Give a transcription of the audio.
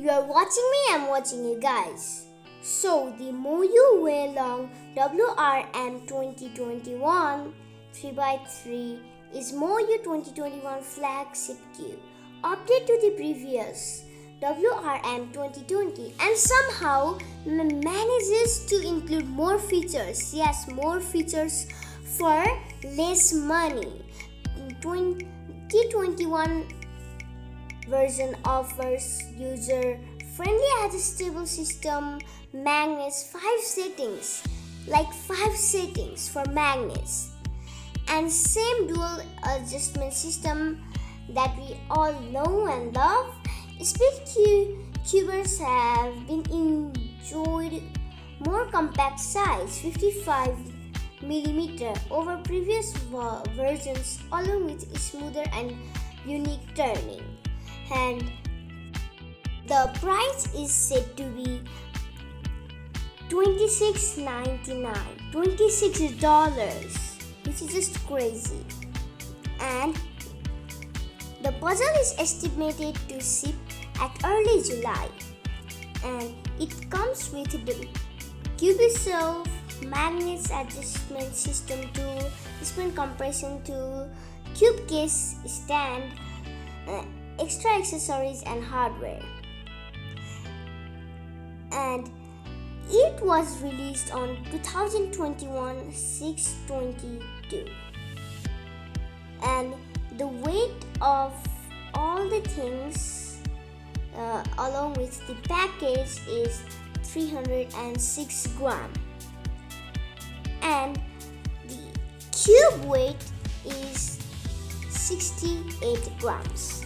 You are watching me, I'm watching you guys. So the Moyu Weilong WRM 2021 3x3 is Moyu 2021 flagship cube. Update to the previous WRM 2020 and somehow manages to include more features. Yes, more features for less money. 2021 version offers user-friendly adjustable system magnets, 5 settings for magnets, and same dual adjustment system that we all know and love. Speed cubers have been enjoyed more compact size, 55mm over previous versions, along with smoother and unique turning. And the price is said to be $26.99, $26, which is just crazy. And the puzzle is estimated to ship at early July, and it comes with the Cubisol magnets adjustment system tool, spin compression tool, cube case stand, extra accessories and hardware. And it was released on 2021-6/22, and the weight of all the things along with the package is 306 grams, and the cube weight is 68 grams.